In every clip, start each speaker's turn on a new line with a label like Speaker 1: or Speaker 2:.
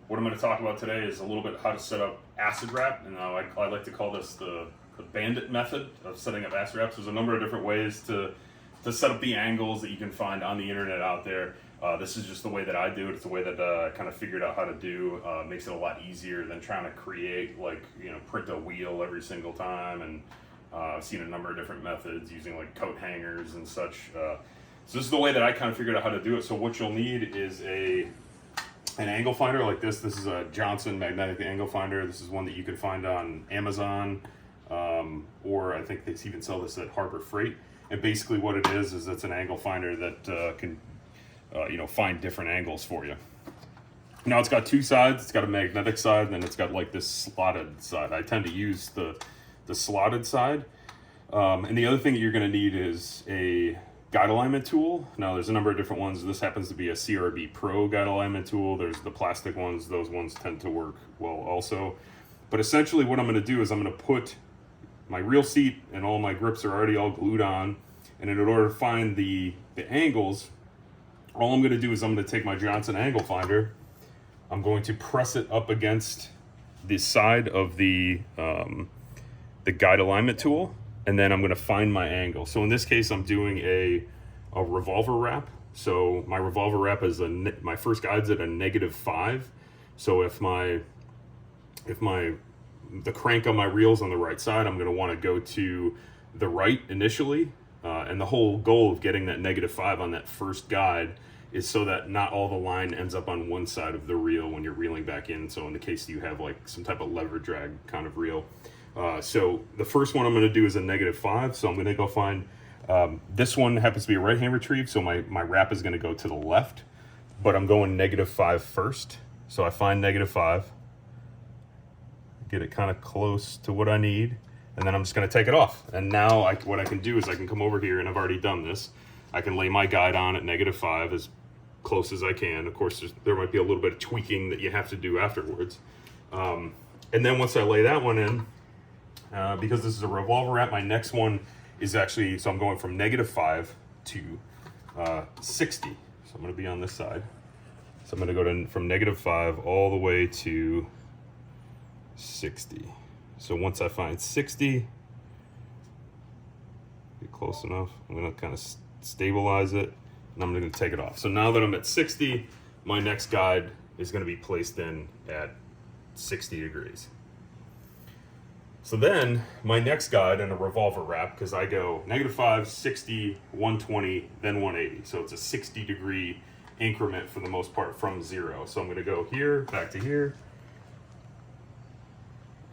Speaker 1: What I'm going to talk about today is a little bit how to set up acid wrap, and I like to call this the bandit method of setting up acid wraps. There's a number of different ways to set up the angles that you can find on the internet out there. This is just the way that I do it. It's the way that I kind of figured out how to do. Makes it a lot easier than trying to create, like, print a wheel every single time. And I've seen a number of different methods using like coat hangers and such. So this is the way that I kind of figured out how to do it. So what you'll need is an angle finder like this. This is a Johnson magnetic angle finder. This is one that you can find on Amazon, or I think they even sell this at Harbor Freight. And basically what it is it's an angle finder that can find different angles for you. Now it's got two sides. It's got a magnetic side, and then it's got like this slotted side. I tend to use the slotted side. And the other thing that you're going to need is a guide alignment tool. Now there's a number of different ones. This happens to be a CRB Pro guide alignment tool. There's the plastic ones. Those ones tend to work well also. But essentially what I'm going to do is I'm going to put my reel seat, and all my grips are already all glued on. And in order to find the angles, all I'm going to do is I'm going to take my Johnson angle finder. I'm going to press it up against the side of the guide alignment tool, and then I'm going to find my angle. So in this case, I'm doing a revolver wrap. So my revolver wrap is my first guide's at a -5. So if the crank on my reel's on the right side, I'm going to want to go to the right initially. And the whole goal of getting that -5 on that first guide is so that not all the line ends up on one side of the reel when you're reeling back in. So in the case you have like some type of lever drag kind of reel. So the first one I'm going to do is a -5. So I'm going to go find, this one happens to be a right hand retrieve. So my wrap is going to go to the left, but I'm going -5 first. So I find -5, get it kind of close to what I need. And then I'm just going to take it off. And now what I can do is I can come over here, and I've already done this. I can lay my guide on at -5 as close as I can. Of course, there might be a little bit of tweaking that you have to do afterwards. And then once I lay that one in, because this is a revolver wrap, my next one is actually, so I'm going from -5 to 60. So I'm going to be on this side. So I'm going to go from -5 all the way to 60. So once I find 60, be close enough, I'm going to kind of stabilize it, and I'm going to take it off. So now that I'm at 60, my next guide is going to be placed in at 60 degrees. So then my next guide in a revolver wrap, because I go -5, 60, 120, then 180. So it's a 60-degree increment for the most part from 0. So I'm going to go here, back to here.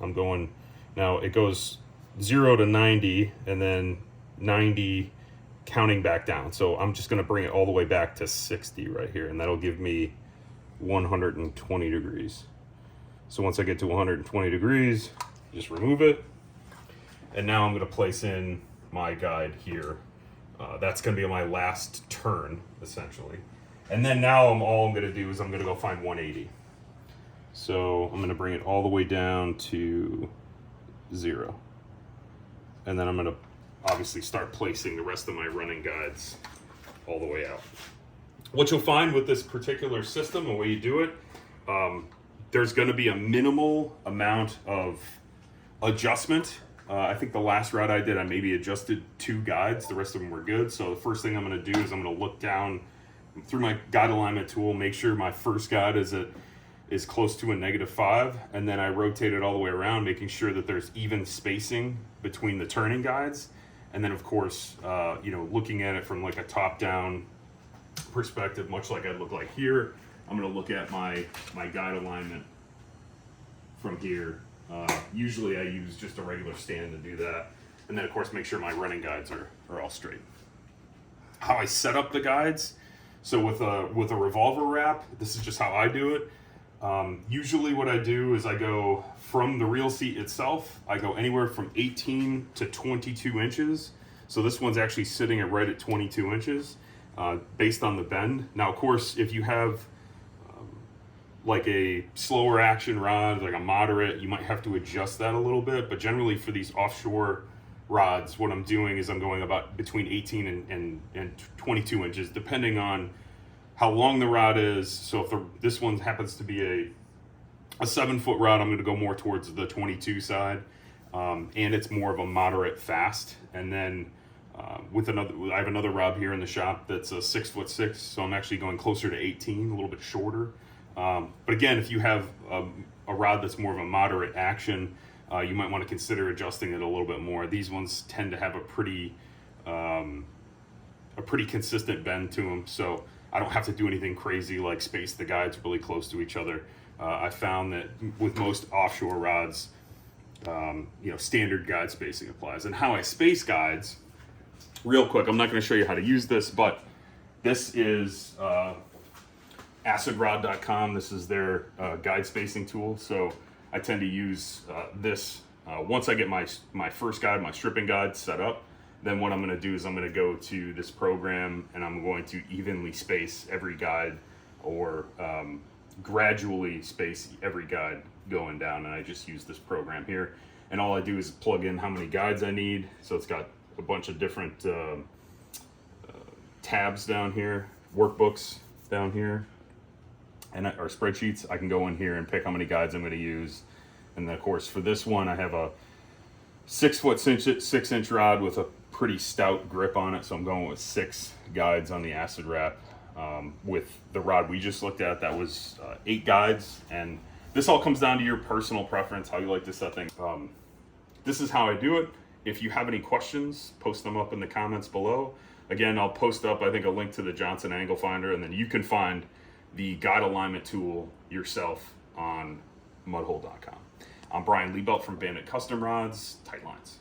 Speaker 1: I'm going, now it goes 0 to 90, and then 90 counting back down. So I'm just going to bring it all the way back to 60 right here, and that'll give me 120 degrees. So once I get to 120 degrees, just remove it. And now I'm going to place in my guide here. That's going to be my last turn, essentially. And then now all I'm going to do is I'm going to go find 180. So I'm going to bring it all the way down to 0. And then I'm going to obviously start placing the rest of my running guides all the way out. What you'll find with this particular system, the way you do it, there's going to be a minimal amount of adjustment. I think the last route I did, I maybe adjusted 2 guides. The rest of them were good. So the first thing I'm going to do is I'm going to look down through my guide alignment tool, make sure my first guide is close to a -5, and then I rotate it all the way around, making sure that there's even spacing between the turning guides. And then of course, looking at it from like a top-down perspective, much like I'd look like here, I'm going to look at my guide alignment from here. Usually I use just a regular stand to do that. And then of course make sure my running guides are all straight. How I set up the guides, so with a revolver wrap, this is just how I do it. Usually what I do is I go from the reel seat itself, I go anywhere from 18 to 22 inches. So this one's actually sitting at right at 22 inches based on the bend. Now, of course, if you have like a slower action rod, like a moderate, you might have to adjust that a little bit. But generally for these offshore rods, what I'm doing is I'm going about between 18 and 22 inches, depending on how long the rod is. So if this one happens to be A 7-foot rod, I'm going to go more towards the 22 side, and it's more of a moderate fast. And then I have another rod here in the shop that's a 6'6", so I'm actually going closer to 18, a little bit shorter. But again, if you have a rod that's more of a moderate action, you might want to consider adjusting it a little bit more. These ones tend to have a pretty consistent bend to them, so I don't have to do anything crazy like space the guides really close to each other. I found that with most offshore rods, standard guide spacing applies. And how I space guides, real quick, I'm not going to show you how to use this, but this is acidrod.com. This is their guide spacing tool. So I tend to use this once I get my first guide, my stripping guide set up. Then what I'm going to do is I'm going to go to this program and I'm going to evenly space every guide, or gradually space every guide going down. And I just use this program here. And all I do is plug in how many guides I need. So it's got a bunch of different tabs down here, workbooks down here, and or spreadsheets. I can go in here and pick how many guides I'm going to use. And then of course for this one, I have a 6'6" rod with a pretty stout grip on it, so I'm going with 6 guides on the Acid Wrap. With the rod we just looked at, that was 8 guides, and this all comes down to your personal preference, how you like to set things. This is how I do it. If you have any questions, post them up in the comments below. Again, I'll post up, I think, a link to the Johnson Angle Finder, and then you can find the guide alignment tool yourself on mudhole.com. I'm Brian Liebelt from Bandit Custom Rods. Tight lines.